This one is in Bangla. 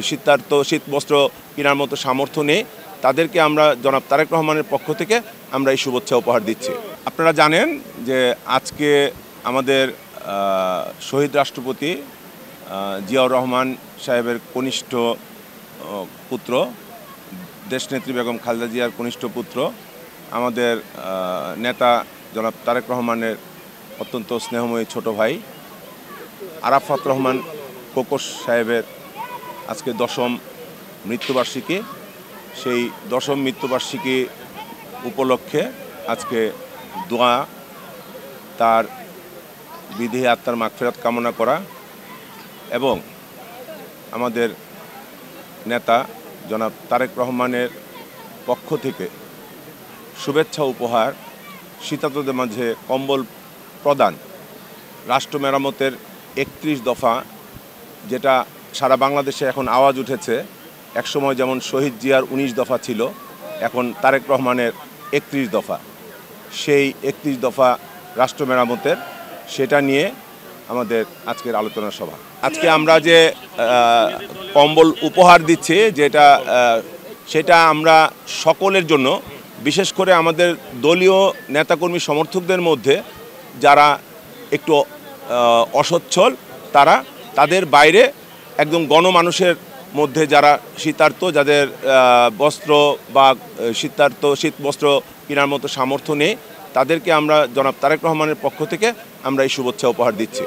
শীতার্ত শীতবস্ত্র কেনার মতো সামর্থ্য নেই, তাদেরকে আমরা জনাব তারেক রহমানের পক্ষ থেকে আমরা এই শুভেচ্ছা উপহার দিচ্ছি। আপনারা জানেন যে আজকে আমাদের শহীদ রাষ্ট্রপতি জিয়াউর রহমান সাহেবের কনিষ্ঠ পুত্র, দেশনেত্রী বেগম খালেদা জিয়ার কনিষ্ঠ পুত্র, আমাদের নেতা জনাব তারেক রহমানের অত্যন্ত স্নেহময়ী ছোট ভাই আরাফাত রহমান কোকস সাহেবের আজকে 10ম মৃত্যুবার্ষিকী। সেই 10ম মৃত্যুবার্ষিকী উপলক্ষে আজকে দোয়া, তার বিদেহী আত্মার মাগফিরাত কামনা করা এবং আমাদের নেতা জনাব তারেক রহমানের পক্ষ থেকে শুভেচ্ছা উপহার, শীতার্তদের মাঝে কম্বল প্রদান, রাষ্ট্র মেরামতের 31 দফা, যেটা সারা বাংলাদেশে এখন আওয়াজ উঠেছে। একসময় যেমন শহীদ জিয়ার 19 দফা ছিল, এখন তারেক রহমানের 31 দফা। সেই 31 দফা রাষ্ট্র মেরামতের, সেটা নিয়ে আমাদের আজকের আলোচনা সভা। আজকে আমরা যে কম্বল উপহার দিচ্ছি, সেটা আমরা সকলের জন্য, বিশেষ করে আমাদের দলীয় নেতাকর্মী সমর্থকদের মধ্যে যারা একটু অসচ্ছল, তাদের বাইরে একদম গণমানুষের মধ্যে যারা শীতার্ত, যাদের বস্ত্র বা শীতবস্ত্র কেনার মতো সামর্থ্য নেই, তাদেরকে আমরা জনাব তারেক রহমানের পক্ষ থেকে আমরা এই শুভেচ্ছা উপহার দিচ্ছি।